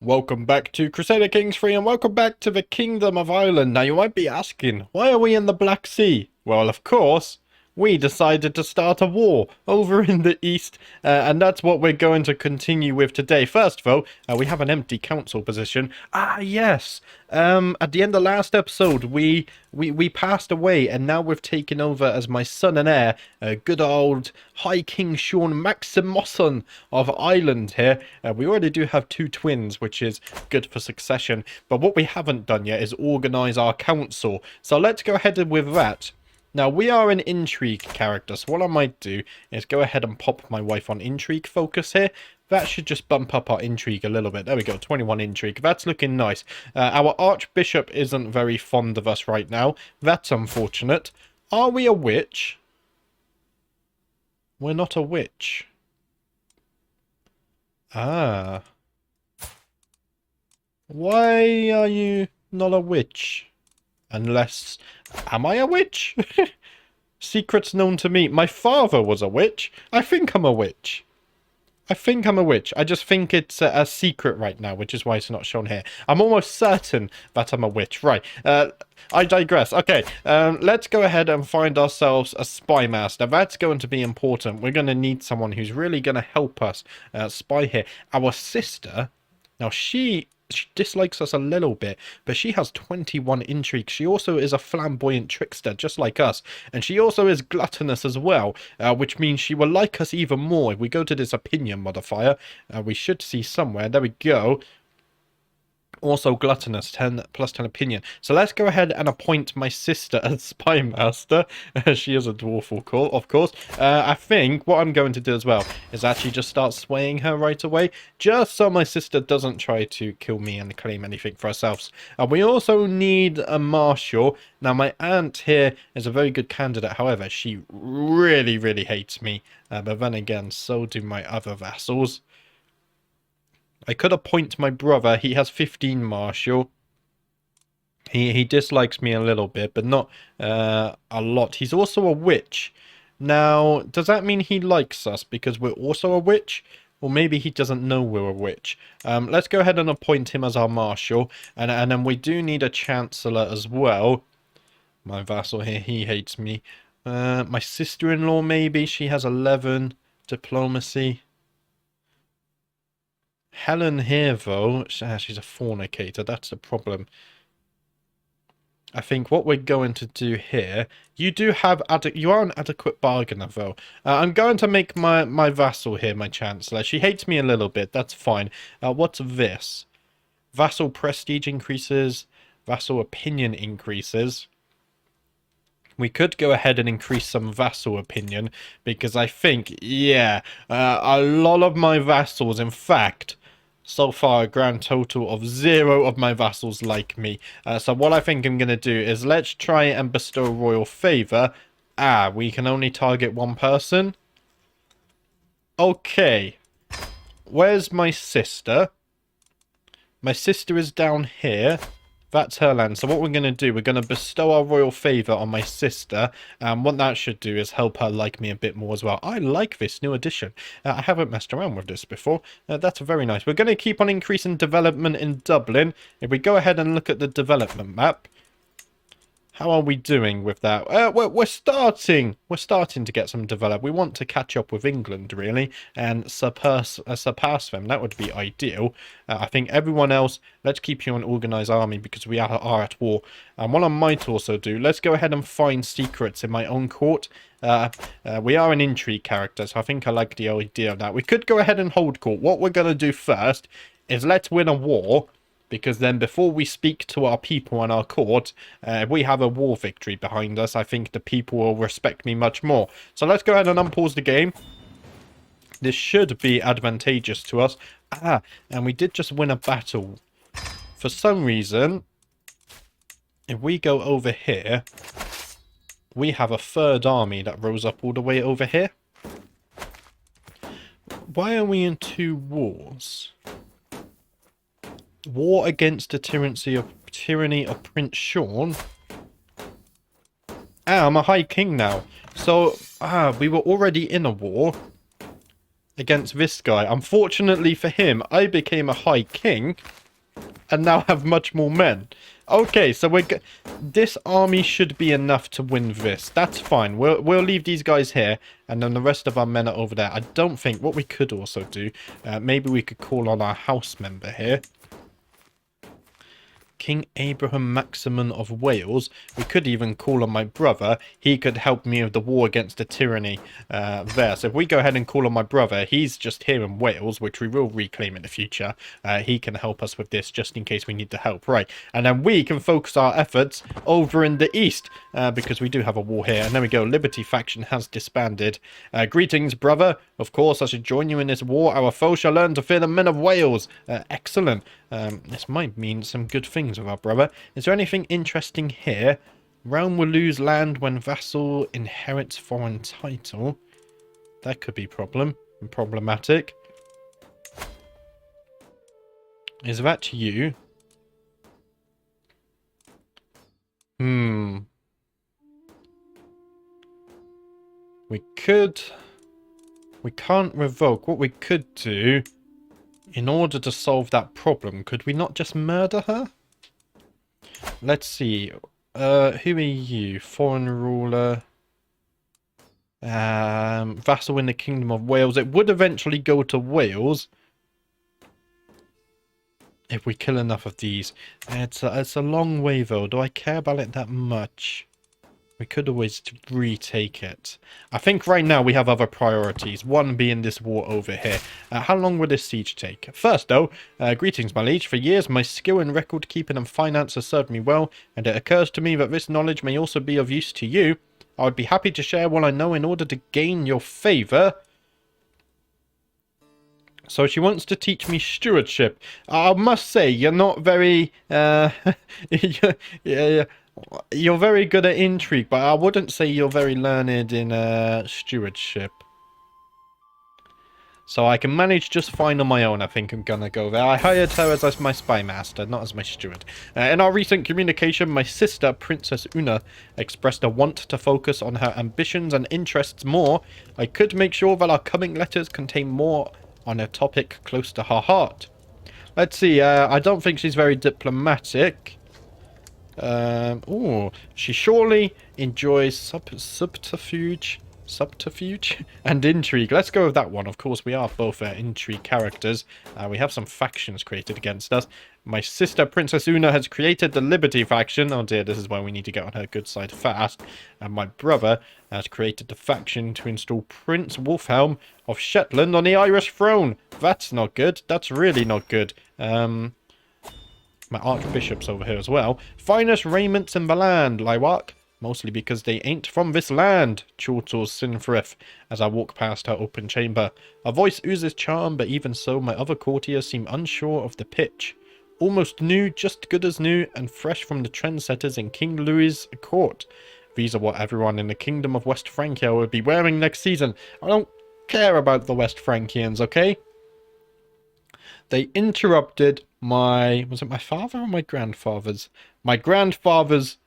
Welcome back to Crusader Kings 3 and welcome back to the Kingdom of Ireland. Now you might be asking, why are we in the Black Sea? Well, of course, we decided to start a war over in the east, and that's what we're going to continue with today. First, though, we have an empty council position. Ah, yes. At the end of last episode, we passed away, and now we've taken over as my son and heir, good old High King Sean Maximosson of Ireland here. We already do have two twins, which is good for succession. But what we haven't done yet is organise our council. So let's go ahead with that. Now, we are an intrigue character, so what I might do is go ahead and pop my wife on intrigue focus here. That should just bump up our intrigue a little bit. There we go, 21 intrigue. That's looking nice. Our archbishop isn't very fond of us right now. That's unfortunate. Are we a witch? We're not a witch. Ah. Why are you not a witch? Unless... Am I a witch? Secrets known to me. My father was a witch. I think I'm a witch. I just think it's a secret right now, which is why it's not shown here. I'm almost certain that I'm a witch. Right. I digress. Okay. Let's go ahead and find ourselves a spy master. That's going to be important. We're going to need someone who's really going to help us spy here. Our sister... Now, she dislikes us a little bit, but she has 21 intrigue. She also is a flamboyant trickster, just like us. And she also is gluttonous as well, which means she will like us even more. If we go to this opinion modifier, we should see somewhere. There we go. Also gluttonous, 10 plus 10 opinion. So let's go ahead and appoint my sister as spy master. She is a dwarf, of course. I think what I'm going to do as well is actually just start swaying her right away, just so my sister doesn't try to kill me and claim anything for ourselves. We also need a marshal. Now, my aunt here is a very good candidate. However, she really, really hates me. But then again, so do my other vassals. I could appoint my brother. He has 15 martial. He dislikes me a little bit, but not a lot. He's also a witch. Now, does that mean he likes us because we're also a witch? Or maybe he doesn't know we're a witch. Let's go ahead and appoint him as our marshal. And then we do need a chancellor as well. My vassal here, he hates me. My sister-in-law, maybe. She has 11 diplomacy. Helen here, though, she's a fornicator. That's the problem. I think what we're going to do here... You are an adequate bargainer, though. I'm going to make my vassal here my chancellor. She hates me a little bit. That's fine. What's this? Vassal prestige increases. Vassal opinion increases. We could go ahead and increase some vassal opinion. Because I think, yeah, a lot of my vassals, in fact... So far, a grand total of 0 of my vassals like me. So what I think I'm going to do is let's try and bestow royal favour. Ah, we can only target one person. Okay. Where's my sister? My sister is down here. That's her land. So what we're going to do, we're going to bestow our royal favour on my sister. And what that should do is help her like me a bit more as well. I like this new addition. I haven't messed around with this before. That's very nice. We're going to keep on increasing development in Dublin. If we go ahead and look at the development map. How are we doing with that? We're starting to get some develop. We want to catch up with England, really, and surpass them. That would be ideal. I think everyone else, let's keep you an organised army because we are at war. And what I might also do, let's go ahead and find secrets in my own court. We are an intrigue character, so I think I like the idea of that. We could go ahead and hold court. What we're going to do first is let's win a war. Because then before we speak to our people and our court, if we have a war victory behind us, I think the people will respect me much more. So let's go ahead and unpause the game. This should be advantageous to us. Ah, and we did just win a battle. For some reason, if we go over here, we have a third army that rose up all the way over here. Why are we in 2 wars? War against the tyranny of Prince Sean. Ah, I'm a High King now. So, we were already in a war. against this guy. Unfortunately for him, I became a high king and now have much more men. Okay, so this army should be enough to win this. That's fine. We'll leave these guys here, and then the rest of our men are over there. I don't think what we could also do, maybe we could call on our house member here. King Abraham Maximin of Wales. We could even call on my brother. He could help me with the war against the tyranny there. So if we go ahead and call on my brother, he's just here in Wales, which we will reclaim in the future. He can help us with this just in case we need the help. Right. And then we can focus our efforts over in the east because we do have a war here. And there we go. Liberty faction has disbanded. Greetings, brother. Of course, I should join you in this war. Our foe shall learn to fear the men of Wales. Excellent. This might mean some good things with our brother. Is there anything interesting here? Realm will lose land when vassal inherits foreign title. That could be problematic. Is that you? We can't revoke. What we could do, in order to solve that problem, could we not just murder her? Let's see. Who are you? Foreign ruler. Vassal in the Kingdom of Wales. It would eventually go to Wales if we kill enough of these. It's a long way though. Do I care about it that much? We could always retake it. I think right now we have other priorities. One being this war over here. How long will this siege take? First though, greetings my liege. For years my skill in record keeping and finance has served me well, and it occurs to me that this knowledge may also be of use to you. I would be happy to share what I know in order to gain your favour. So she wants to teach me stewardship. I must say, you're not very... You're very good at intrigue, but I wouldn't say you're very learned in stewardship. So I can manage just fine on my own. I think I'm gonna go there. I hired her as my spy master, not as my steward. In our recent communication, my sister, Princess Una, expressed a want to focus on her ambitions and interests more. I could make sure that our coming letters contain more on a topic close to her heart. Let's see. I don't think she's very diplomatic. She surely enjoys subterfuge and intrigue. Let's go with that one. Of course, we are both intrigue characters. We have some factions created against us. My sister, Princess Una, has created the Liberty faction. Oh dear, this is why we need to get on her good side fast. And my brother has created the faction to install Prince Wolfhelm of Shetland on the Irish throne. That's not good. That's really not good. My archbishop's over here as well. Finest raiments in the land, Lywak. Mostly because they ain't from this land, chortles Sinfrith as I walk past her open chamber. Her voice oozes charm, but even so, my other courtiers seem unsure of the pitch. Almost new, just good as new, and fresh from the trendsetters in King Louis's court. These are what everyone in the Kingdom of West Francia will be wearing next season. I don't care about the West Francians, okay? They interrupted was it my father or my grandfather's? My grandfather's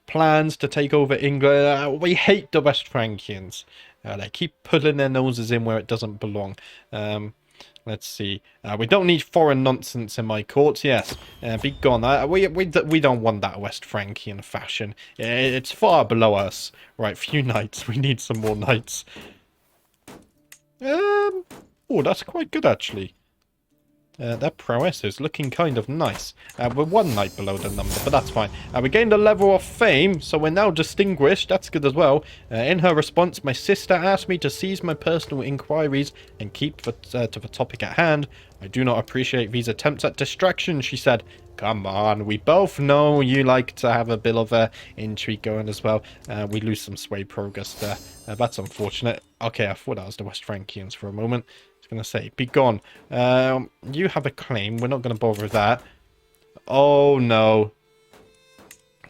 plans to take over England. We hate the West Francians. They keep pulling their noses in where it doesn't belong. Let's see. We don't need foreign nonsense in my courts. Yes, be gone. We don't want that West Francian fashion. It's far below us. Right, few knights. We need some more knights. Oh, that's quite good actually. That prowess is looking kind of nice. We're one knight below the number, but that's fine. We gained a level of fame, so we're now distinguished. That's good as well. In her response, my sister asked me to cease my personal inquiries and keep to the topic at hand. I do not appreciate these attempts at distraction, she said. Come on, we both know you like to have a bit of intrigue going as well. We lose some sway progress there. That's unfortunate. Okay, I thought that was the West Francians for a moment. Gonna say, be gone. You have a claim. We're not gonna bother with that. Oh no.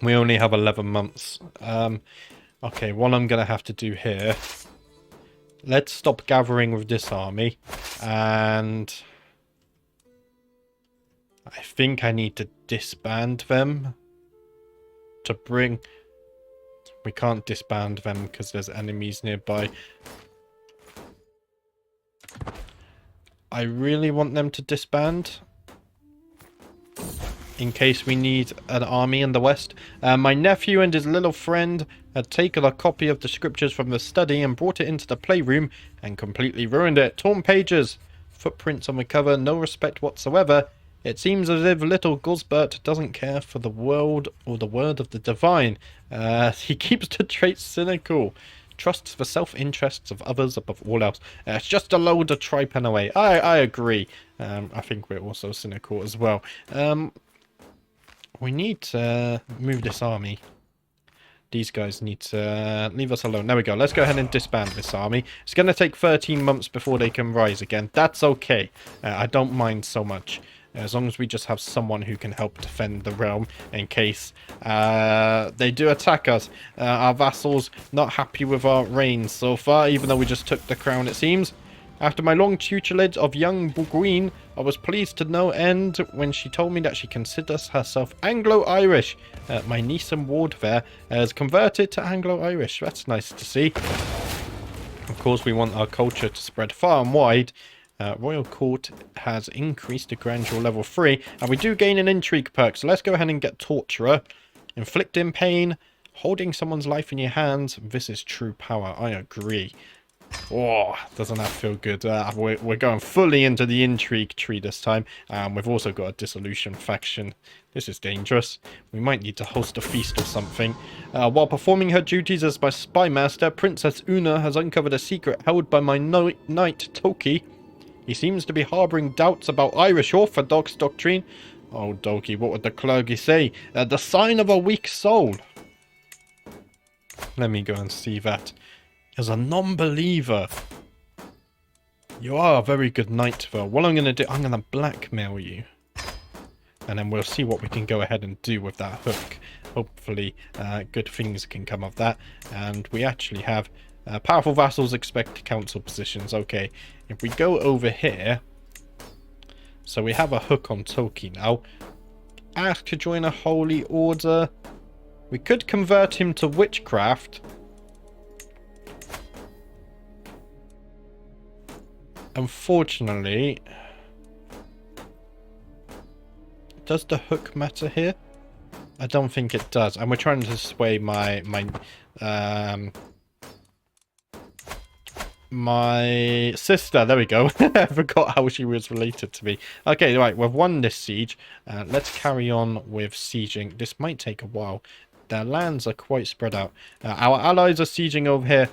We only have 11 months. Okay, what I'm gonna have to do here. Let's stop gathering with this army. And I think I need to disband them. To bring... We can't disband them because there's enemies nearby. I really want them to disband in case we need an army in the west. My nephew and his little friend had taken a copy of the scriptures from the study and brought it into the playroom and completely ruined it. Torn pages, footprints on the cover, no respect whatsoever. It seems as if little Gosbert doesn't care for the world or the word of the divine. He keeps the traits cynical. Trusts the self-interests of others above all else. It's just a load of tripe anyway. I agree. I think we're also cynical as well. We need to move this army. These guys need to leave us alone. There we go. Let's go ahead and disband this army. It's going to take 13 months before they can rise again. That's okay. I don't mind so much. As long as we just have someone who can help defend the realm in case they do attack us. Our vassals not happy with our reign so far, even though we just took the crown, it seems. After my long tutelage of young Bourguin, I was pleased to no end when she told me that she considers herself Anglo-Irish. My niece and ward there has converted to Anglo-Irish. That's nice to see. Of course, we want our culture to spread far and wide. Royal Court has increased to grandeur level 3, and we do gain an intrigue perk, so let's go ahead and get Torturer. Inflicting pain, holding someone's life in your hands, this is true power, I agree. Oh, doesn't that feel good? We're going fully into the intrigue tree this time. We've also got a dissolution faction. This is dangerous. We might need to host a feast or something. While performing her duties as my spy master, Princess Una has uncovered a secret held by my knight Toki. He seems to be harbouring doubts about Irish Orthodox doctrine. Oh, Doki, what would the clergy say? The sign of a weak soul. Let me go and see that. As a non-believer. You are a very good knight, though. What I'm going to do, I'm going to blackmail you. And then we'll see what we can go ahead and do with that hook. Hopefully, good things can come of that. And we actually have powerful vassals expect council positions. Okay, if we go over here. So we have a hook on Toki now. Ask to join a holy order. We could convert him to witchcraft. Unfortunately, does the hook matter here? I don't think it does. And we're trying to sway my sister. There we go. I forgot how she was related to me. Okay, right. We've won this siege. Let's carry on with sieging. This might take a while. Their lands are quite spread out. Our allies are sieging over here.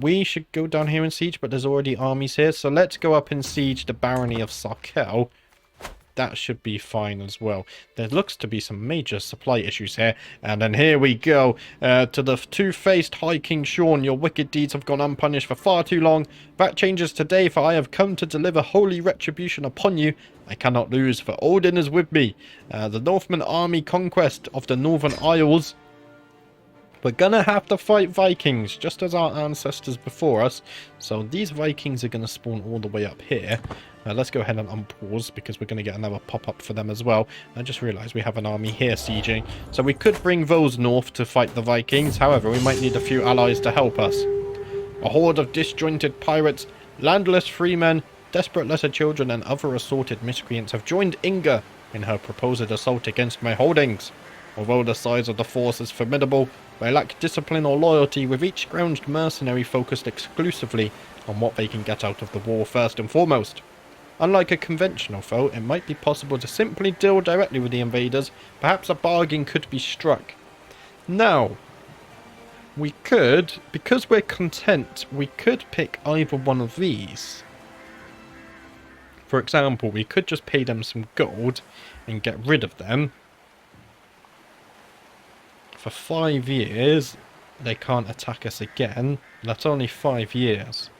We should go down here and siege, but there's already armies here. So let's go up and siege the barony of Sarkel. That should be fine as well. There looks to be some major supply issues here. And then here we go. To the two-faced High King Sean. Your wicked deeds have gone unpunished for far too long. That changes today, for I have come to deliver holy retribution upon you. I cannot lose, for Odin is with me. The Northman army conquest of the Northern Isles. We're gonna have to fight Vikings, just as our ancestors before us. So these Vikings are gonna spawn all the way up here. Let's go ahead and unpause, because we're gonna get another pop-up for them as well. I just realised we have an army here sieging. So we could bring those north to fight the Vikings. However, we might need a few allies to help us. A horde of disjointed pirates, landless freemen, desperate lesser children, and other assorted miscreants have joined Inga in her proposed assault against my holdings. Although the size of the force is formidable, they lack discipline or loyalty, with each scrounged mercenary focused exclusively on what they can get out of the war first and foremost. Unlike a conventional foe, it might be possible to simply deal directly with the invaders. Perhaps a bargain could be struck. Now, we could, because we're content, we could pick either one of these. For example, we could just pay them some gold and get rid of them. For 5 years, they can't attack us again. That's only 5 years.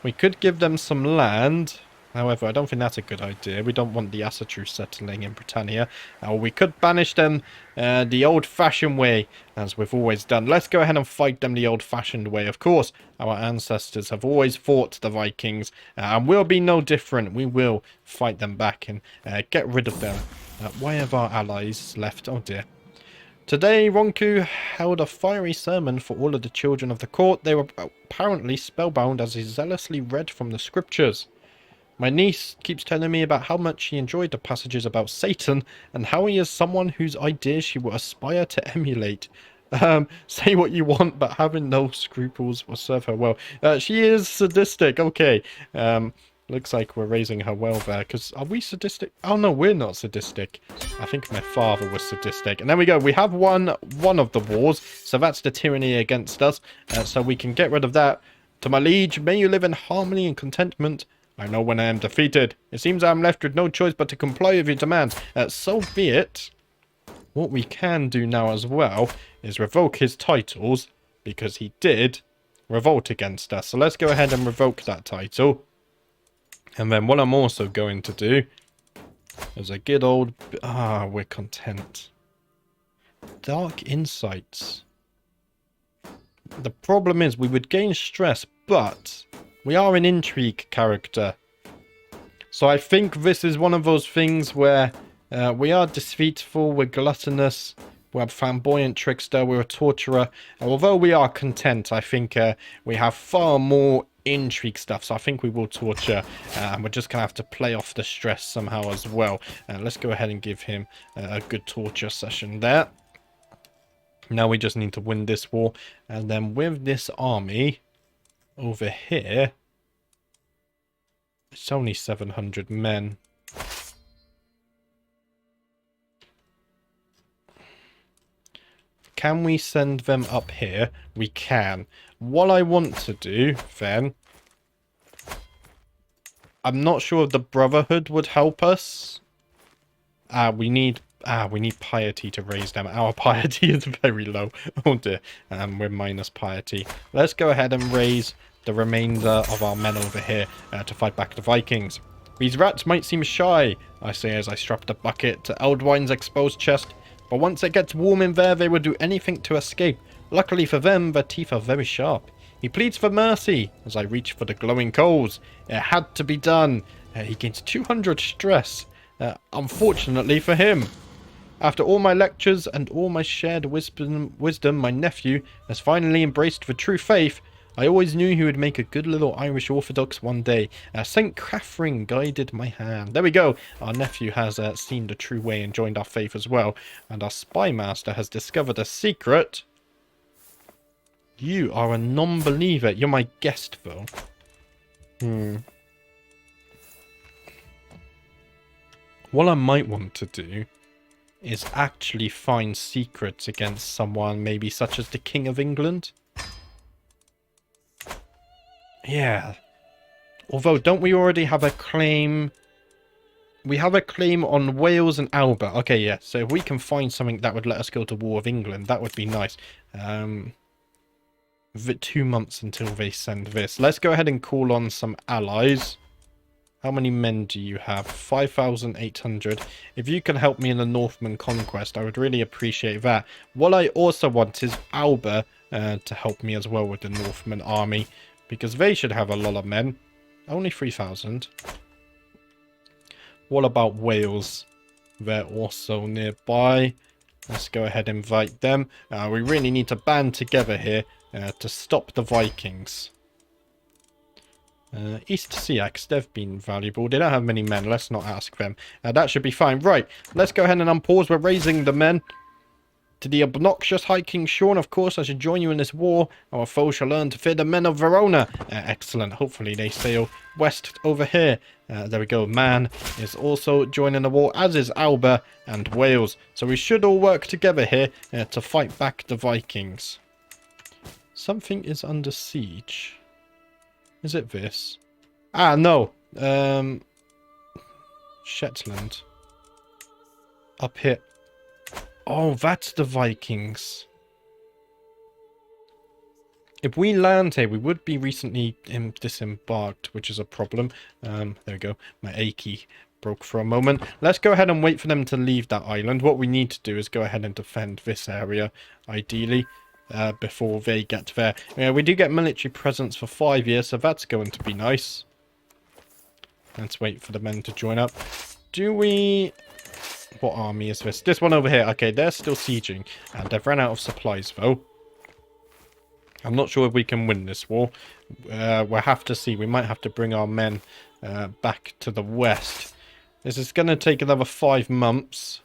We could give them some land. However, I don't think that's a good idea. We don't want the Asatru settling in Britannia. Or we could banish them the old-fashioned way, as we've always done. Let's go ahead and fight them the old-fashioned way. Of course, our ancestors have always fought the Vikings, and we'll be no different. We will fight them back and get rid of them. Why have our allies left? Oh dear. Today, Ronku held a fiery sermon for all of the children of the court. They were apparently spellbound as he zealously read from the scriptures. My niece keeps telling me about how much she enjoyed the passages about Satan and how he is someone whose ideas she will aspire to emulate. Say what you want, but having no scruples will serve her well. She is sadistic. Okay. Looks like we're raising her well there. Because are we sadistic? Oh, no, we're not sadistic. I think my father was sadistic. And there we go. We have won one of the wars. So that's the tyranny against us. So we can get rid of that. To my liege, may you live in harmony and contentment. I know when I am defeated. It seems I am left with no choice but to comply with your demands. So be it. What we can do now as well is revoke his titles. Because he did revolt against us. So let's go ahead and revoke that title. And then what I'm also going to do is a good old... we're content. Dark insights. The problem is we would gain stress, but we are an intrigue character. So I think this is one of those things where we are deceitful, we're gluttonous, we're a flamboyant trickster, we're a torturer. And although we are content, I think we have far more intrigue stuff, so I think we will torture, and we're just gonna have to play off the stress somehow as well. Let's go ahead and give him a good torture session there. Now we just need to win this war, and then with this army over here, it's only 700 men. Can we send them up here? We can. What I want to do, then... I'm not sure if the Brotherhood would help us. We need piety to raise them. Our piety is very low. Oh dear. We're minus piety. Let's go ahead and raise the remainder of our men over here to fight back the Vikings. These rats might seem shy, I say as I strap the bucket to Eldwine's exposed chest. But once it gets warm in there, they will do anything to escape. Luckily for them, their teeth are very sharp. He pleads for mercy as I reach for the glowing coals. It had to be done. He gains 200 stress. Unfortunately for him. After all my lectures and all my shared wisdom, my nephew has finally embraced the true faith. I always knew he would make a good little Irish Orthodox one day. St. Catherine guided my hand. There we go. Our nephew has seen the true way and joined our faith as well. And our spy master has discovered a secret. You are a non-believer. You're my guest, though. What I might want to do is actually find secrets against someone, maybe such as the King of England. Yeah. Although, don't we already have a claim? We have a claim on Wales and Alba. Okay, yeah. So if we can find something that would let us go to war with England, that would be nice. 2 months until they send this. Let's go ahead and call on some allies. How many men do you have? 5,800. If you can help me in the Northman conquest, I would really appreciate that. What I also want is Alba to help me as well with the Northman army. Because they should have a lot of men. Only 3,000. What about Wales? They're also nearby. Let's go ahead and invite them. We really need to band together here to stop the Vikings. East Seax, they've been valuable. They don't have many men. Let's not ask them. That should be fine. Right, let's go ahead and unpause. We're raising the men. To the obnoxious High King Sean, of course, I should join you in this war. Our foe shall learn to fear the men of Verona. Excellent. Hopefully they sail west over here. There we go. Man is also joining the war, as is Alba and Wales. So we should all work together here to fight back the Vikings. Something is under siege. Is it this? Ah, no. Shetland. Up here. Oh, that's the Vikings. If we land here, we would be recently disembarked, which is a problem. There we go. My A key broke for a moment. Let's go ahead and wait for them to leave that island. What we need to do is go ahead and defend this area, ideally, before they get there. Yeah, we do get military presence for 5 years, so that's going to be nice. Let's wait for the men to join up. Do we... What army is this? This one over here. Okay, they're still sieging. And they've run out of supplies, though. I'm not sure if we can win this war. We'll have to see. We might have to bring our men back to the west. This is going to take another 5 months.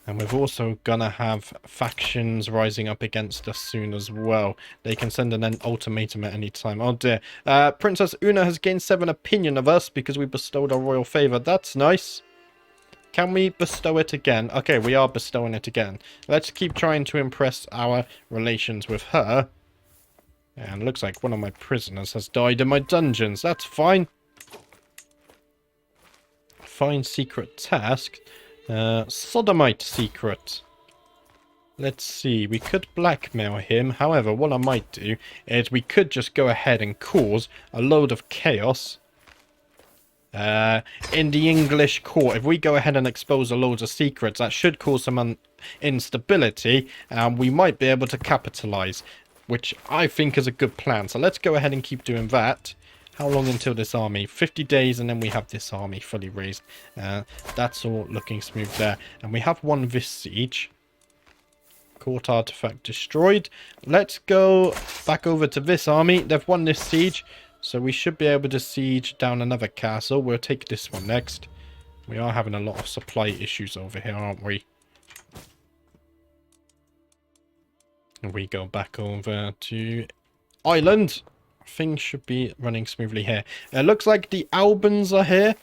And we're also going to have factions rising up against us soon as well. They can send an ultimatum at any time. Oh dear. Princess Una has gained 7 opinion of us because we bestowed our royal favour. That's nice. Can we bestow it again? Okay, we are bestowing it again. Let's keep trying to impress our relations with her. And looks like one of my prisoners has died in my dungeons. That's fine. Find secret task. Sodomite secret. Let's see. We could blackmail him. However, what I might do is we could just go ahead and cause a load of chaos. In the English court, if we go ahead and expose a load of secrets, that should cause some instability, and we might be able to capitalize, which I think is a good plan. So let's go ahead and keep doing that. How long until this army? 50 days, and then we have this army fully raised. That's all looking smooth there. And we have won this siege. Court artifact destroyed. Let's go back over to this army. They've won this siege. So we should be able to siege down another castle. We'll take this one next. We are having a lot of supply issues over here, aren't we? And we go back over to Ireland. Things should be running smoothly here. It looks like the Albans are here.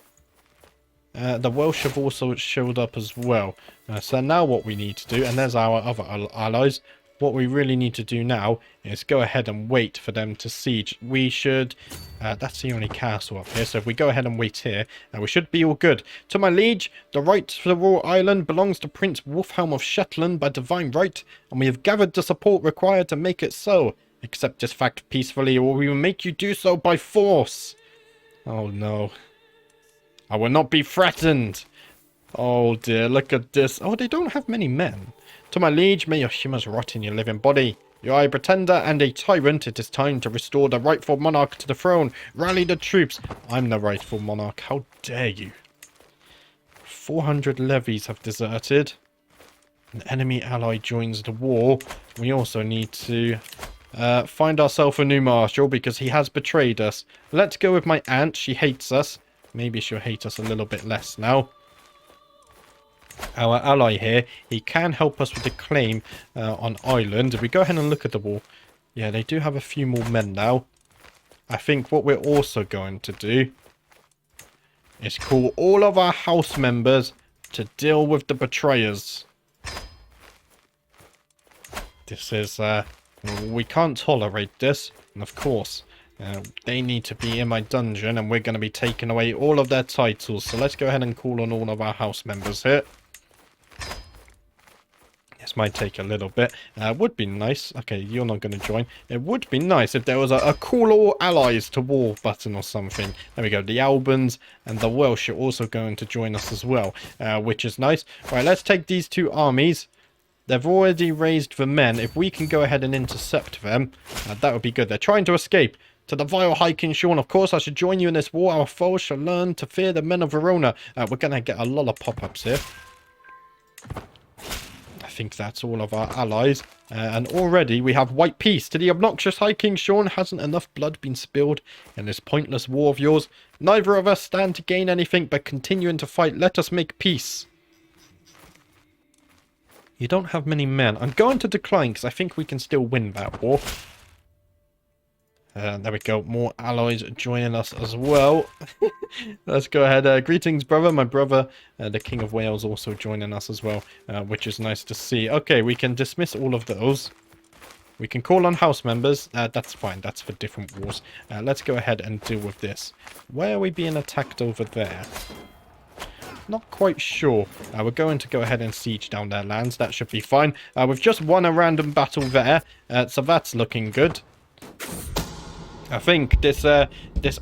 The Welsh have also showed up as well. So now what we need to do, and there's our other allies. What we really need to do now is go ahead and wait for them to siege. We should... that's the only castle up here. So if we go ahead and wait here, we should be all good. To my liege, the right to the royal island belongs to Prince Wolfhelm of Shetland by divine right, and we have gathered the support required to make it so. Accept this fact peacefully, or we will make you do so by force. Oh no. I will not be threatened. Oh dear, look at this. Oh, they don't have many men. To my liege, may your humors rot in your living body. You are a pretender and a tyrant. It is time to restore the rightful monarch to the throne. Rally the troops. I'm the rightful monarch. How dare you? 400 levies have deserted. An enemy ally joins the war. We also need to find ourselves a new marshal because he has betrayed us. Let's go with my aunt. She hates us. Maybe she'll hate us a little bit less now. Our ally here, he can help us with the claim on Ireland. If we go ahead and look at the wall, yeah, they do have a few more men now. I think what we're also going to do is call all of our house members to deal with the betrayers. This is, we can't tolerate this, and of course, they need to be in my dungeon, and we're going to be taking away all of their titles. So let's go ahead and call on all of our house members here. This might take a little bit. Would be nice. Okay, you're not going to join. It would be nice if there was a call all allies to war button or something. There we go. The Albans and the Welsh are also going to join us as well, which is nice. Right, let's take these 2 armies. They've already raised the men. If we can go ahead and intercept them, that would be good. They're trying to escape. To the vile High King Sean, of course, I should join you in this war. Our foes shall learn to fear the men of Verona. We're going to get a lot of pop-ups here. I think that's all of our allies. And already we have white peace. To the obnoxious High King Sean, hasn't enough blood been spilled in this pointless war of yours? Neither of us stand to gain anything but continuing to fight. Let us make peace. You don't have many men. I'm going to decline because I think we can still win that war. There we go. More allies joining us as well. Let's go ahead. Greetings, brother. My brother, the King of Wales, also joining us as well, which is nice to see. Okay, we can dismiss all of those. We can call on house members. That's fine. That's for different wars. Let's go ahead and deal with this. Where are we being attacked over there? Not quite sure. We're going to go ahead and siege down their lands. That should be fine. We've just won a random battle there, so that's looking good. I think this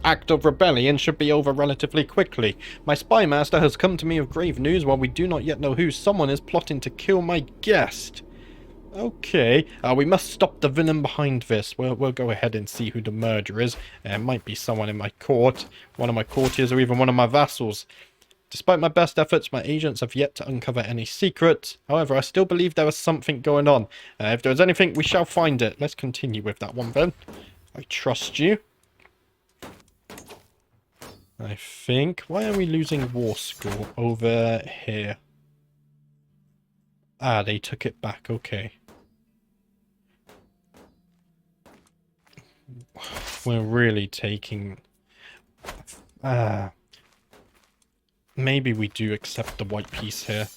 act of rebellion should be over relatively quickly. My spy master has come to me with grave news. While we do not yet know who, someone is plotting to kill my guest. Okay, we must stop the villain behind this. We'll go ahead and see who the murderer is. It might be someone in my court, one of my courtiers, or even one of my vassals. Despite my best efforts, my agents have yet to uncover any secrets. However, I still believe there is something going on. If there is anything, we shall find it. Let's continue with that one then. I trust you. I think. Why are we losing war school over here? Ah, they took it back. Okay. We're really taking... maybe we do accept the white piece here.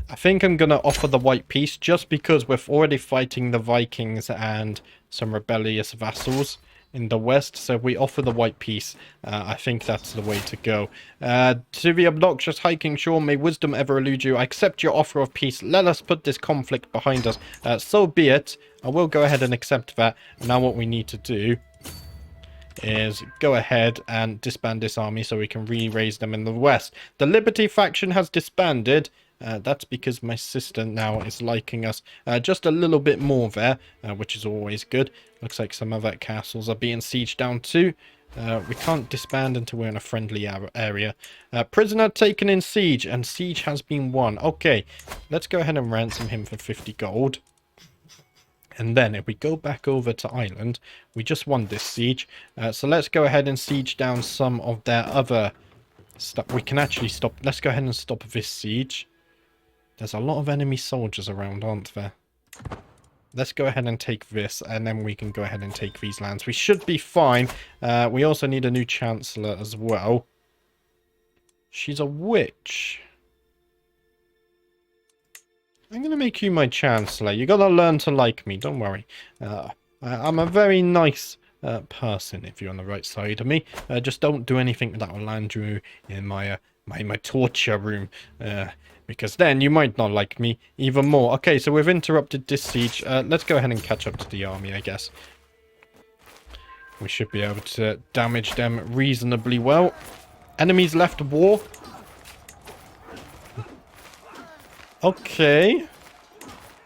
I think I'm going to offer the white piece just because we're already fighting the Vikings and some rebellious vassals in the west. So if we offer the white piece, I think that's the way to go. To the obnoxious hiking shore, may wisdom ever elude you. I accept your offer of peace. Let us put this conflict behind us. So be it. I will go ahead and accept that. Now what we need to do is go ahead and disband this army so we can re-raise them in the west. The Liberty faction has disbanded. That's because my sister now is liking us just a little bit more there, which is always good. Looks like some other castles are being sieged down too. We can't disband until we're in a friendly area. Prisoner taken in siege, and siege has been won. Okay, let's go ahead and ransom him for 50 gold. And then if we go back over to Ireland, we just won this siege. So let's go ahead and siege down some of their other stuff. We can actually stop. Let's go ahead and stop this siege. There's a lot of enemy soldiers around, aren't there? Let's go ahead and take this, and then we can go ahead and take these lands. We should be fine. We also need a new chancellor as well. She's a witch. I'm going to make you my chancellor. You're going to learn to like me, don't worry. I'm a very nice person if you're on the right side of me. Just don't do anything that will land you in my torture room. Because then you might not like me even more. Okay, so we've interrupted this siege. Let's go ahead and catch up to the army, I guess. We should be able to damage them reasonably well. Enemies left war. Okay.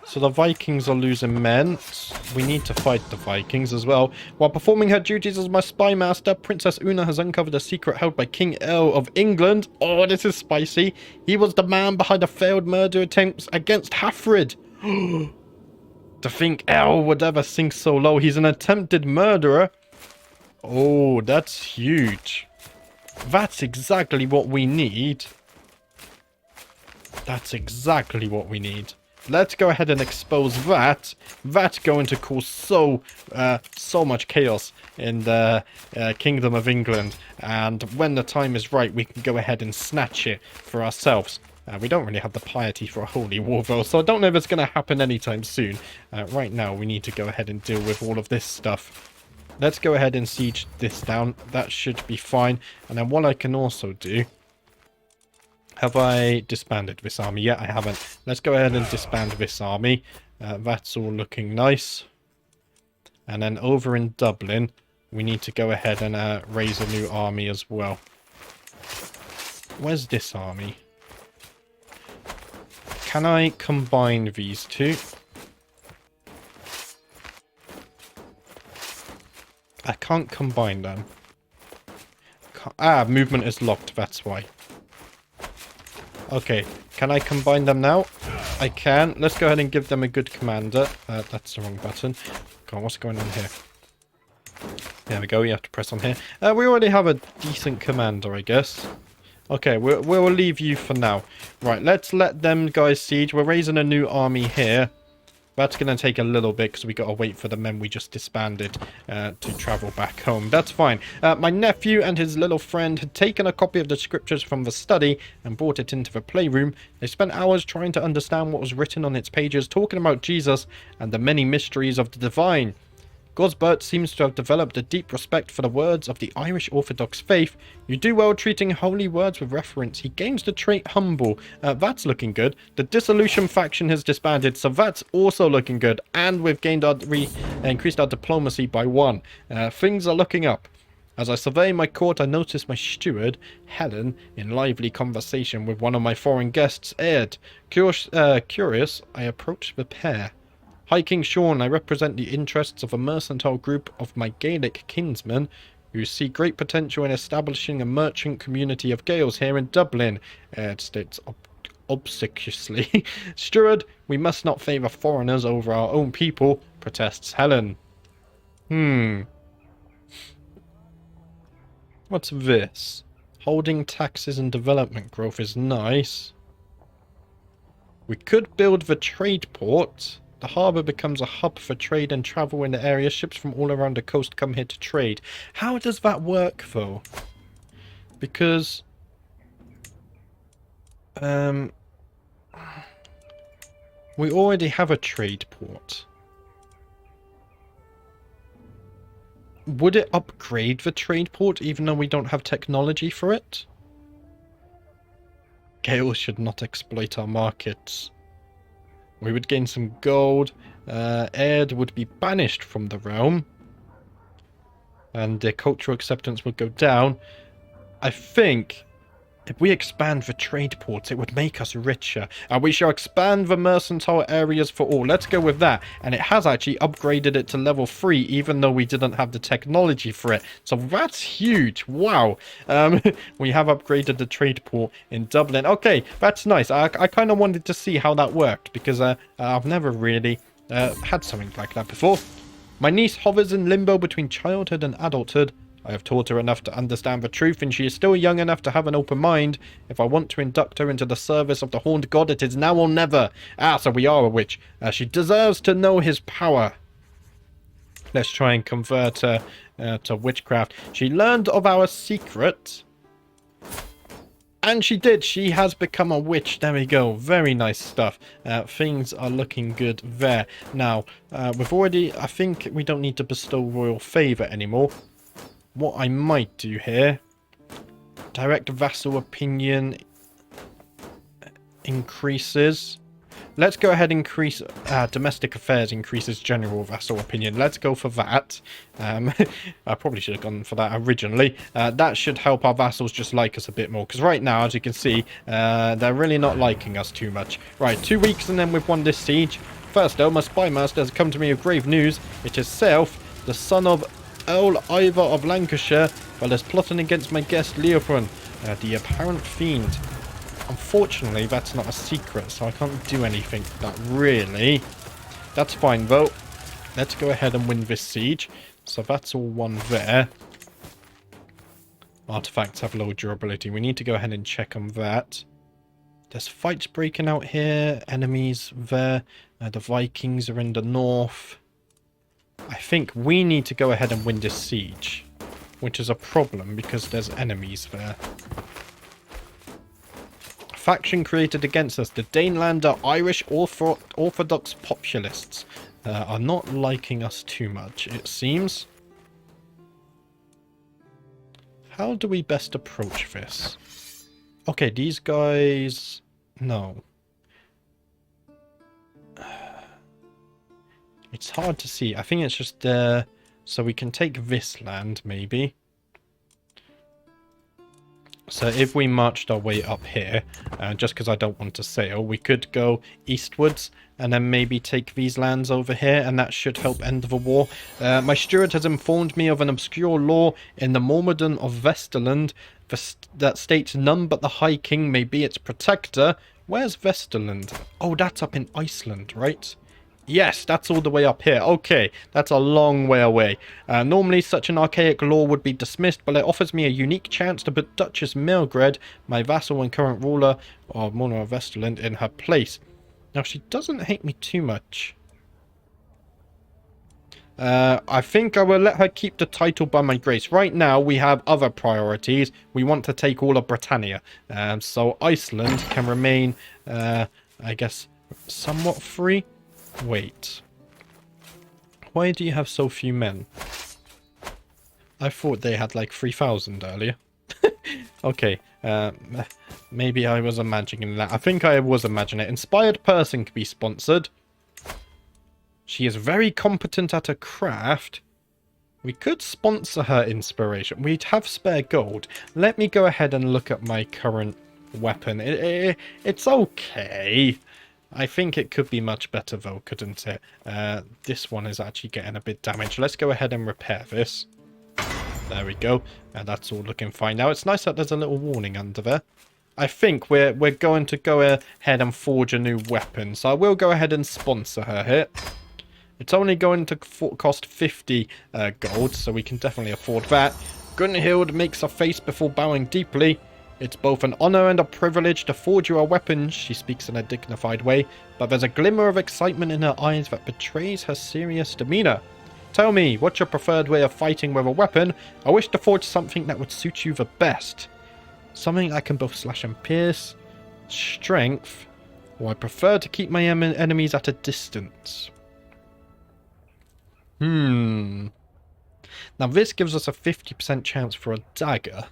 So the Vikings are losing men. We need to fight the Vikings as well. While performing her duties as my spy master, Princess Una has uncovered a secret held by King El of England. Oh, this is spicy. He was the man behind the failed murder attempts against Hafrid. To think El would ever sink so low. He's an attempted murderer. Oh, that's huge. That's exactly what we need. That's exactly what we need. Let's go ahead and expose that. That's going to cause so much chaos in the Kingdom of England. And when the time is right, we can go ahead and snatch it for ourselves. We don't really have the piety for a holy war, though, so I don't know if it's going to happen anytime soon. Right now, we need to go ahead and deal with all of this stuff. Let's go ahead and siege this down. That should be fine. And then what I can also do... Have I disbanded this army yet? I haven't. Let's go ahead and disband this army. That's all looking nice. And then over in Dublin, we need to go ahead and raise a new army as well. Where's this army? Can I combine these two? I can't combine them. Movement is locked, that's why. Okay, can I combine them now? I can. Let's go ahead and give them a good commander. That's the wrong button. God, what's going on here? There we go, you have to press on here. We already have a decent commander, I guess. Okay, we'll leave you for now. Right, let's let them guys siege. We're raising a new army here. That's going to take a little bit because we got to wait for the men we just disbanded to travel back home. That's fine. My nephew and his little friend had taken a copy of the scriptures from the study and brought it into the playroom. They spent hours trying to understand what was written on its pages, talking about Jesus and the many mysteries of the divine. Gosbert seems to have developed a deep respect for the words of the Irish Orthodox faith. You do well treating holy words with reverence. He gains the trait humble. That's looking good. The Dissolution faction has disbanded, so that's also looking good. And we've gained increased our diplomacy by 1. Things are looking up. As I survey my court, I notice my steward, Helen, in lively conversation with one of my foreign guests, Ed. Curious, I approach the pair. High King Sean, I represent the interests of a mercantile group of my Gaelic kinsmen who see great potential in establishing a merchant community of Gaels here in Dublin, it states obsequiously. Steward, we must not favour foreigners over our own people, protests Helen. What's this? Holding taxes and development growth is nice. We could build the trade port. The harbour becomes a hub for trade and travel in the area. Ships from all around the coast come here to trade. How does that work, though? Because... we already have a trade port. Would it upgrade the trade port even though we don't have technology for it? Gale should not exploit our markets. We would gain some gold. Aird would be banished from the realm. And their cultural acceptance would go down. I think if we expand the trade ports, it would make us richer. And we shall expand the mercantile areas for all. Let's go with that. And it has actually upgraded it to level 3, even though we didn't have the technology for it. So that's huge. Wow. We have upgraded the trade port in Dublin. Okay, that's nice. I kind of wanted to see how that worked, because I've never really had something like that before. My niece hovers in limbo between childhood and adulthood. I have taught her enough to understand the truth, and she is still young enough to have an open mind. If I want to induct her into the service of the Horned God, it is now or never. Ah, so we are a witch. She deserves to know his power. Let's try and convert her to witchcraft. She learned of our secret. And she did. She has become a witch. There we go. Very nice stuff. Things are looking good there. Now, we've already... I think we don't need to bestow royal favour anymore. What I might do here, direct vassal opinion increases. Let's go ahead and increase domestic affairs increases general vassal opinion. Let's go for that. I probably should have gone for that originally. That should help our vassals just like us a bit more. Because right now, as you can see, they're really not liking us too much. Right, 2 weeks and then we've won this siege. First though, my spy master has come to me with grave news. It is Self, the son of Earl Ivor of Lancashire, well as plotting against my guest Leofrun, the apparent fiend. Unfortunately, that's not a secret, so I can't do anything with that, really. That's fine, though. Let's go ahead and win this siege. So that's all won there. Artifacts have low durability. We need to go ahead and check on that. There's fights breaking out here. Enemies there. The Vikings are in the north. I think we need to go ahead and win this siege, which is a problem because there's enemies there. Faction created against us. The Danelander Irish Orthodox populists are not liking us too much, it seems. How do we best approach this? Okay, these guys... No. It's hard to see. I think it's just there. So we can take this land, maybe. So if we marched our way up here, just because I don't want to sail, we could go eastwards and then maybe take these lands over here, and that should help end the war. My steward has informed me of an obscure law in the Mormondom of Vesterland that states none but the High King may be its protector. Where's Vesterland? Oh, that's up in Iceland, right? Yes, that's all the way up here. Okay, that's a long way away. Normally, such an archaic law would be dismissed, but it offers me a unique chance to put Duchess Milgred, my vassal and current ruler of Mona of Vesterland, in her place. Now, she doesn't hate me too much. I think I will let her keep the title by my grace. Right now, we have other priorities. We want to take all of Britannia. So Iceland can remain, I guess, somewhat free. Wait. Why do you have so few men? I thought they had like 3,000 earlier. Okay. Maybe I was imagining that. I think I was imagining it. Inspired person could be sponsored. She is very competent at her craft. We could sponsor her inspiration. We'd have spare gold. Let me go ahead and look at my current weapon. It's okay. I think it could be much better though, couldn't it? This one is actually getting a bit damaged. Let's go ahead and repair this. There we go. That's all looking fine. Now, it's nice that there's a little warning under there. I think we're going to go ahead and forge a new weapon. So I will go ahead and sponsor her here. It's only going to cost 50 gold, so we can definitely afford that. Gunhild makes a face before bowing deeply. It's both an honor and a privilege to forge you a weapon, she speaks in a dignified way, but there's a glimmer of excitement in her eyes that betrays her serious demeanor. Tell me, what's your preferred way of fighting with a weapon? I wish to forge something that would suit you the best. Something that can both slash and pierce, strength, or I prefer to keep my enemies at a distance. Now this gives us a 50% chance for a dagger.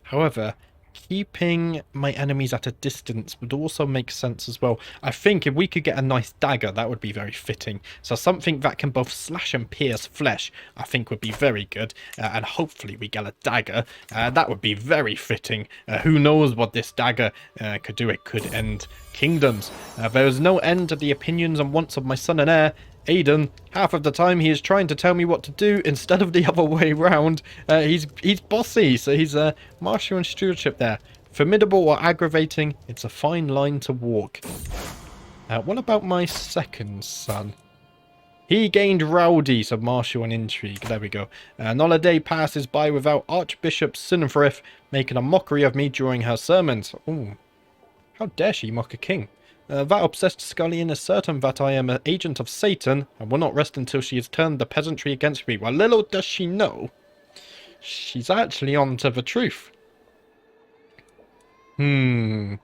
However, keeping my enemies at a distance would also make sense as well. I think if we could get a nice dagger, that would be very fitting. So something that can both slash and pierce flesh, I think would be very good. And hopefully we get a dagger. That would be very fitting. Who knows what this dagger could do? It could end kingdoms. There is no end to the opinions and wants of my son and heir. Aiden, half of the time he is trying to tell me what to do instead of the other way round. He's bossy, so he's martial and stewardship there. Formidable or aggravating, it's a fine line to walk. What about my second son? He gained rowdy, so martial and intrigue. There we go. Not a day passes by without Archbishop Sinfrith making a mockery of me during her sermons. Ooh, how dare she mock a king? That obsessed scullion is certain that I am an agent of Satan and will not rest until she has turned the peasantry against me. Well, little does she know, she's actually on to the truth. The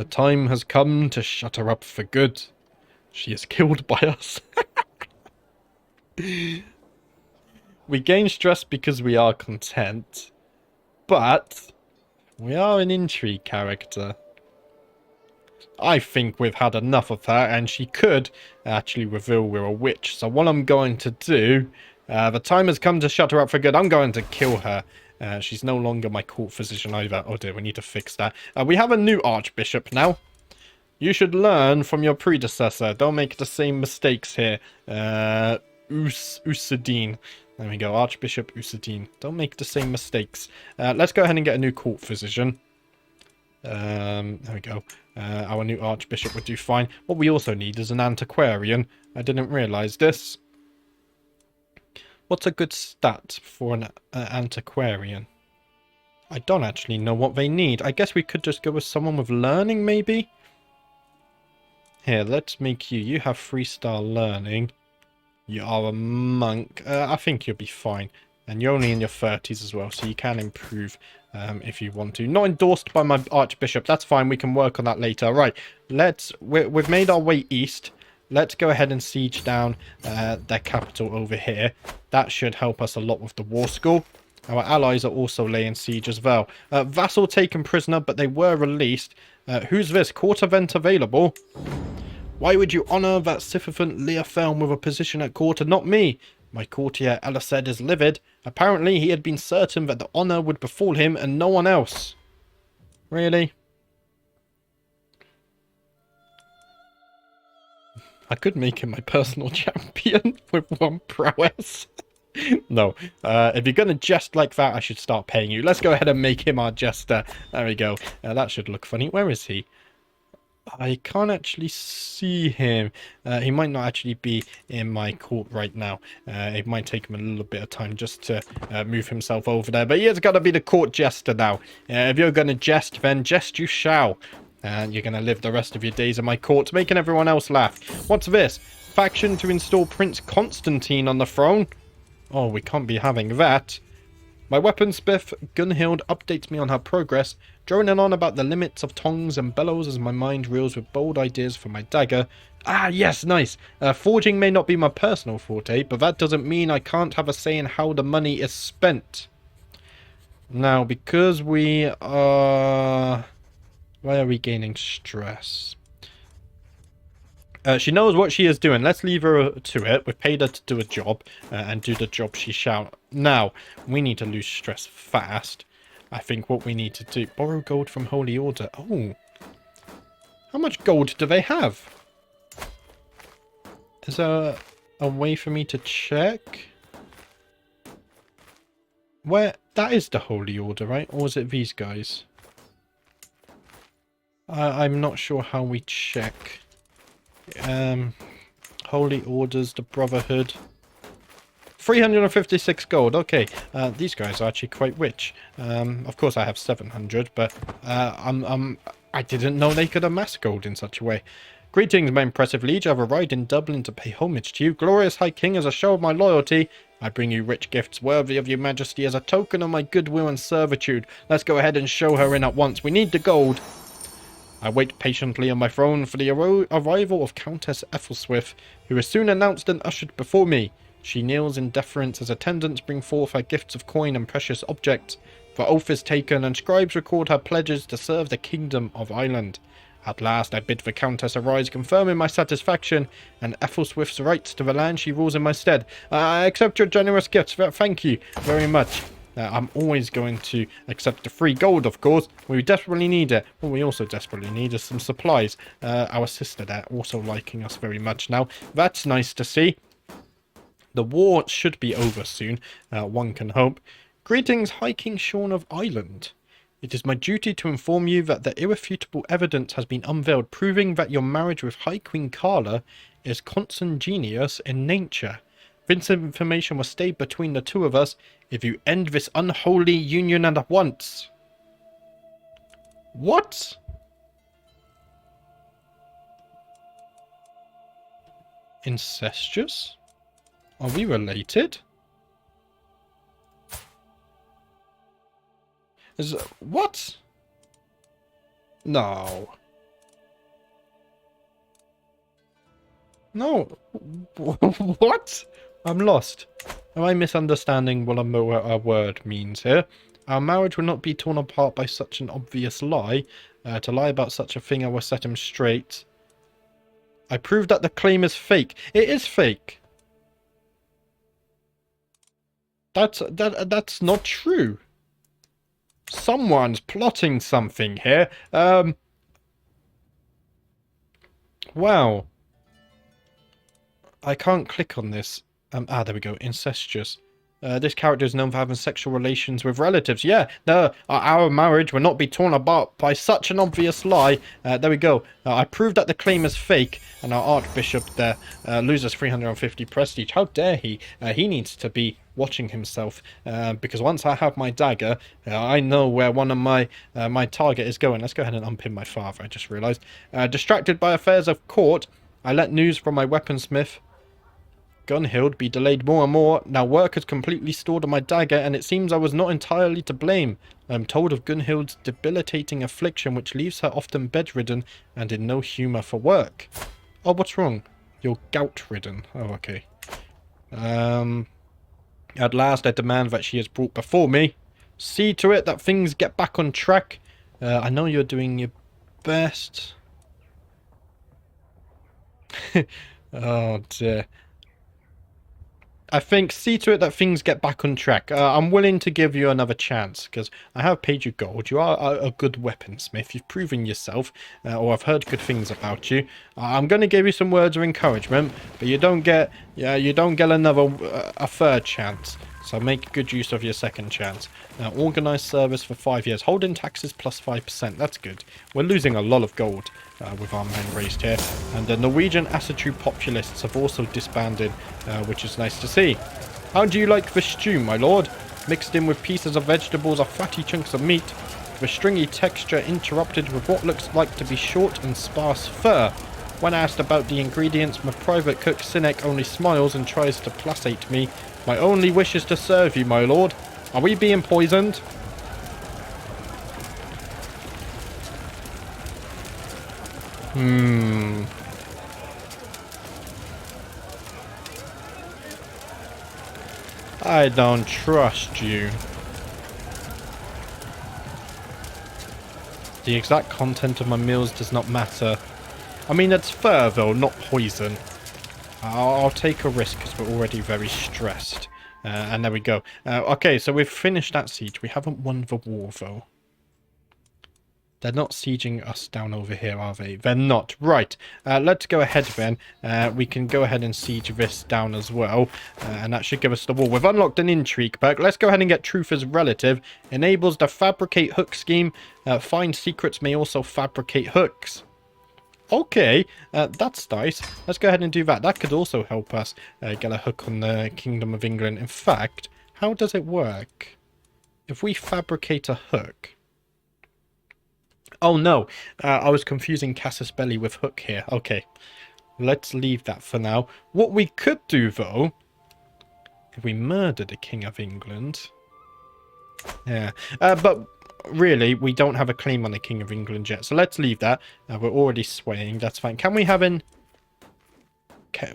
time has come to shut her up for good. She is killed by us. We gain stress because we are content, but we are an intrigue character. I think we've had enough of her, and she could actually reveal we're a witch. So what I'm going to do, the time has come to shut her up for good. I'm going to kill her. She's no longer my court physician either. Oh dear, we need to fix that. We have a new archbishop now. You should learn from your predecessor. Don't make the same mistakes here. Usadine. There we go, Archbishop Usadine. Don't make the same mistakes. Let's go ahead and get a new court physician. There we go. Our new archbishop would do fine. What we also need is an antiquarian. I didn't realise this. What's a good stat for an antiquarian? I don't actually know what they need. I guess we could just go with someone with learning, maybe? Here, let's make you. You have 3-star learning. You are a monk. I think you'll be fine. And you're only in your 30s as well, so you can improve if you want to. Not endorsed by my archbishop. That's fine. We can work on that later. Right. We've made our way east. Let's go ahead and siege down their capital over here. That should help us a lot with the war school. Our allies are also laying siege as well. Vassal taken prisoner, but they were released. Who's this? Court event available. Why would you honour that sycophant Leofhelm with a position at court and not me? My courtier Elised is livid. Apparently he had been certain that the honour would befall him and no one else. Really? I could make him my personal champion with 1 prowess. No. If you're going to jest like that, I should start paying you. Let's go ahead and make him our jester. There we go. That should look funny. Where is he? I can't actually see him. He might not actually be in my court right now. It might take him a little bit of time just to move himself over there. But he has got to be the court jester now. If you're going to jest, then jest you shall. And you're going to live the rest of your days in my court, making everyone else laugh. What's this? Faction to install Prince Constantine on the throne? Oh, we can't be having that. My weaponsmith, Gunhild, updates me on her progress, droning on about the limits of tongs and bellows as my mind reels with bold ideas for my dagger. Ah, yes, nice. Forging may not be my personal forte, but that doesn't mean I can't have a say in how the money is spent. Now, because we are... Why are we gaining stress? She knows what she is doing. Let's leave her to it. We've paid her to do a job and do the job she shall. Now, we need to lose stress fast. I think what we need to do... Borrow gold from Holy Order. Oh. How much gold do they have? Is there a way for me to check? Where? That is the Holy Order, right? Or is it these guys? I'm not sure how we check. Holy Orders, the Brotherhood. 356 gold. Okay, these guys are actually quite rich. Of course I have 700, but I didn't know they could amass gold in such a way. Greetings, my impressive liege. I've arrived in Dublin to pay homage to you. Glorious High King, as a show of my loyalty, I bring you rich gifts worthy of your majesty as a token of my goodwill and servitude. Let's go ahead and show her in at once. We need the gold. I wait patiently on my throne for the arrival of Countess Ethelswith, who is soon announced and ushered before me. She kneels in deference as attendants bring forth her gifts of coin and precious objects. The oath is taken, and scribes record her pledges to serve the Kingdom of Ireland. At last I bid the Countess arise, confirming my satisfaction and Ethelswith's rights to the land she rules in my stead. I accept your generous gifts. Thank you very much. I'm always going to accept the free gold, of course. We desperately need it. What we also desperately need is some supplies. Our sister there also liking us very much now. That's nice to see. The war should be over soon, one can hope. Greetings, High King Sean of Ireland. It is my duty to inform you that the irrefutable evidence has been unveiled proving that your marriage with High Queen Carla is consanguineous in nature. This information will stay between the two of us if you end this unholy union at once. What? Incestuous? Are we related? What? No. No. What? I'm lost. Am I misunderstanding what a word means here? Our marriage will not be torn apart by such an obvious lie. To lie about such a thing, I will set him straight. I proved that the claim is fake. It is fake. That's not true. Someone's plotting something here. Wow. I can't click on this. There we go. Incestuous. This character is known for having sexual relations with relatives. Yeah, no, our marriage will not be torn apart by such an obvious lie. There we go. I proved that the claim is fake, and our Archbishop there loses 350 prestige. How dare he? He needs to be watching himself, because once I have my dagger, I know where one of my target is going. Let's go ahead and unpin my father, I just realised. Distracted by affairs of court, I let news from my weaponsmith Gunhild be delayed more and more. Now work has completely stalled on my dagger, and it seems I was not entirely to blame. I am told of Gunhild's debilitating affliction, which leaves her often bedridden and in no humour for work. Oh, what's wrong? You're gout-ridden. Oh, okay. At last I demand that she is brought before me. See to it that things get back on track. I know you're doing your best. Oh, dear. I think see to it that things get back on track. I'm willing to give you another chance because I have paid you gold. You are a good weaponsmith. You've proven yourself, or I've heard good things about you. I'm going to give you some words of encouragement, but you don't get another a third chance. So make good use of your second chance. Now, organised service for 5 years. Holding taxes plus 5%. That's good. We're losing a lot of gold with our men raised here. And the Norwegian Asatru populists have also disbanded, which is nice to see. How do you like the stew, my lord? Mixed in with pieces of vegetables or fatty chunks of meat. The stringy texture interrupted with what looks like to be short and sparse fur. When asked about the ingredients, my private cook Sinek only smiles and tries to placate me. My only wish is to serve you, my lord. Are we being poisoned? I don't trust you. The exact content of my meals does not matter. I mean, it's fur, though, not poison. I'll take a risk because we're already very stressed. And there we go. Okay, so we've finished that siege. We haven't won the war, though. They're not sieging us down over here, are they? They're not. Right. Let's go ahead then. We can go ahead and siege this down as well. And that should give us the wall. We've unlocked an intrigue perk. Let's go ahead and get Truth as Relative. Enables the fabricate hook scheme. Find secrets may also fabricate hooks. Okay, that's nice. Let's go ahead and do that. That could also help us get a hook on the Kingdom of England. In fact, how does it work? If we fabricate a hook... Oh no, I was confusing Casus Belli with Hook here. Okay, let's leave that for now. What we could do though, if we murder the King of England... Yeah, but really, we don't have a claim on the King of England yet, so let's leave that. We're already swaying, that's fine. Can we have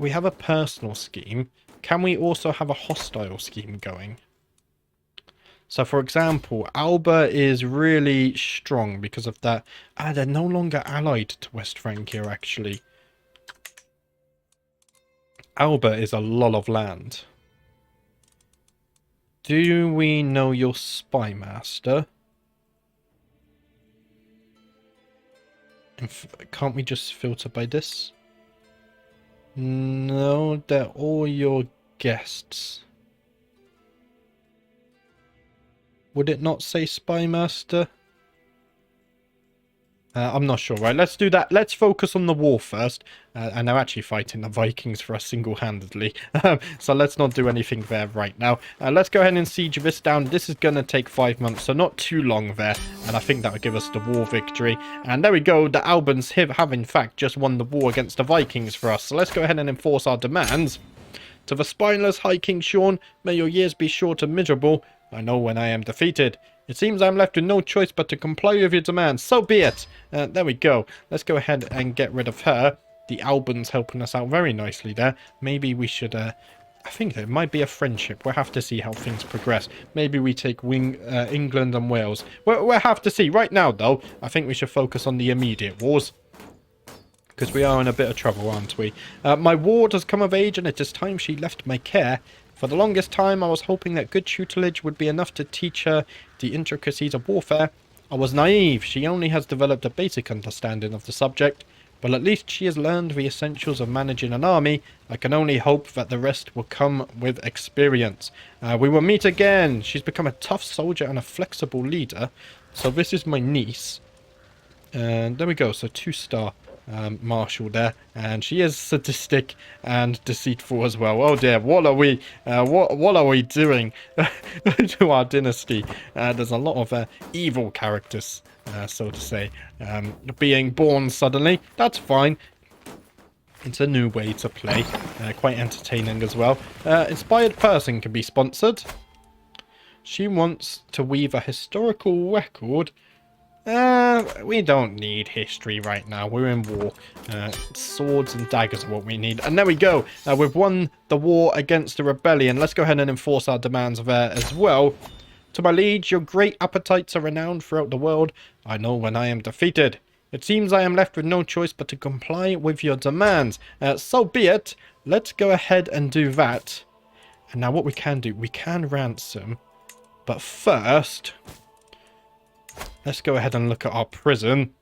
we have a personal scheme. Can we also have a hostile scheme going? So, for example, Alba is really strong because of that. They're no longer allied to West Francia, actually. Alba is a lot of land. Do we know your spy master? Can't we just filter by this? No, they're all your guests. Would it not say spy master? I'm not sure. Right, let's do that. Let's focus on the war first. And they're actually fighting the Vikings for us single-handedly. So let's not do anything there right now. Let's go ahead and siege this down. This is going to take 5 months, so not too long there. And I think that would give us the war victory. And there we go. The Albans have in fact just won the war against the Vikings for us. So let's go ahead and enforce our demands. To the spineless High King Sean, may your years be short and miserable. I know when I am defeated. It seems I'm left with no choice but to comply with your demands. So be it. There we go. Let's go ahead and get rid of her. The Albans helping us out very nicely there. Maybe we should... I think there might be a friendship. We'll have to see how things progress. Maybe we take England and Wales. We'll have to see. Right now, though, I think we should focus on the immediate wars. Because we are in a bit of trouble, aren't we? My ward has come of age and it is time she left my care. For the longest time, I was hoping that good tutelage would be enough to teach her the intricacies of warfare. I was naive. She only has developed a basic understanding of the subject, but at least she has learned the essentials of managing an army. I can only hope that the rest will come with experience. We will meet again. She's become a tough soldier and a flexible leader. So this is my niece. And there we go. So 2-star. Marshal there, and she is sadistic and deceitful as well. Oh dear, what are we doing to our dynasty? There's a lot of evil characters, so to say, being born suddenly. That's fine. It's a new way to play, quite entertaining as well. Inspired person can be sponsored. She wants to weave a historical record. We don't need history right now. We're in war. Swords and daggers are what we need. And there we go. We've won the war against the rebellion. Let's go ahead and enforce our demands there as well. To my liege, your great appetites are renowned throughout the world. I know when I am defeated. It seems I am left with no choice but to comply with your demands. So be it. Let's go ahead and do that. And now what we can do, we can ransom. But first... let's go ahead and look at our prison.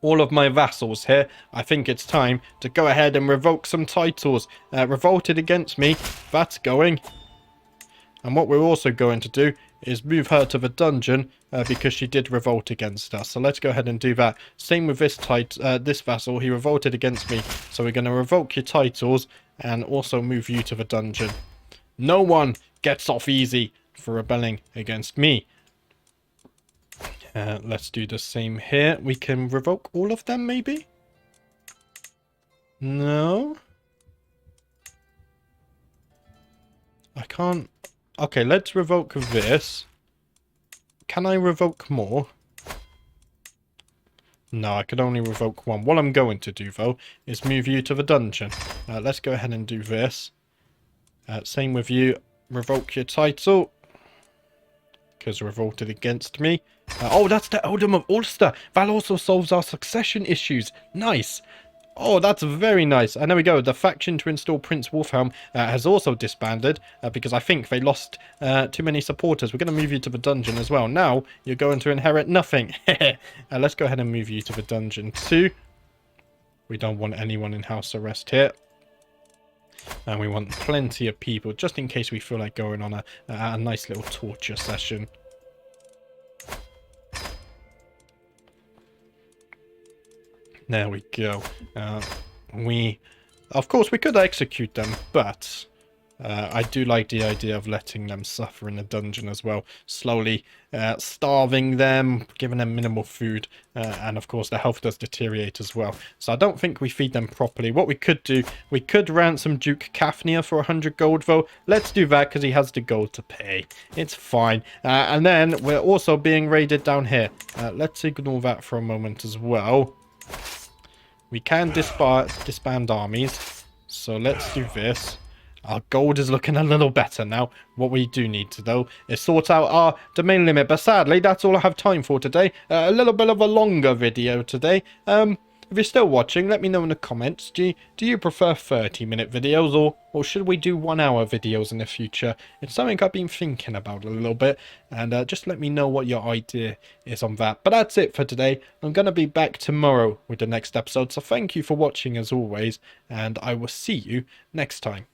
All of my vassals here. I think it's time to go ahead and revoke some titles. Revolted against me. That's going. And what we're also going to do is move her to the dungeon because she did revolt against us. So let's go ahead and do that. Same with this vassal. He revolted against me. So we're going to revoke your titles and also move you to the dungeon. No one gets off easy for rebelling against me. Let's do the same here. We can revoke all of them, maybe? No? I can't... okay, let's revoke this. Can I revoke more? No, I can only revoke one. What I'm going to do, though, is move you to the dungeon. Let's go ahead and do this. Same with you. Revoke your title. Because revolted against me. Oh, that's the Eldom of Ulster. That also solves our succession issues. Nice. Oh, that's very nice. And there we go. The faction to install Prince Wolfhelm has also disbanded because I think they lost too many supporters. We're going to move you to the dungeon as well. Now you're going to inherit nothing. Let's go ahead and move you to the dungeon too. We don't want anyone in house arrest here. And we want plenty of people just in case we feel like going on a nice little torture session. There we go. Of course, we could execute them, but I do like the idea of letting them suffer in the dungeon as well. Slowly starving them, giving them minimal food, and of course, their health does deteriorate as well. So I don't think we feed them properly. What we could do, we could ransom Duke Cafnir for 100 gold, though. Let's do that because he has the gold to pay. It's fine. And then we're also being raided down here. Let's ignore that for a moment as well. We can disband armies, so let's do this. Our gold is looking a little better now. What we do need to, though, is sort out our domain limit. But sadly, that's all I have time for today. A little bit of a longer video today. If you're still watching, let me know in the comments. Do you prefer 30-minute videos or should we do 1-hour videos in the future? It's something I've been thinking about a little bit. And just let me know what your idea is on that. But that's it for today. I'm going to be back tomorrow with the next episode. So thank you for watching as always. And I will see you next time.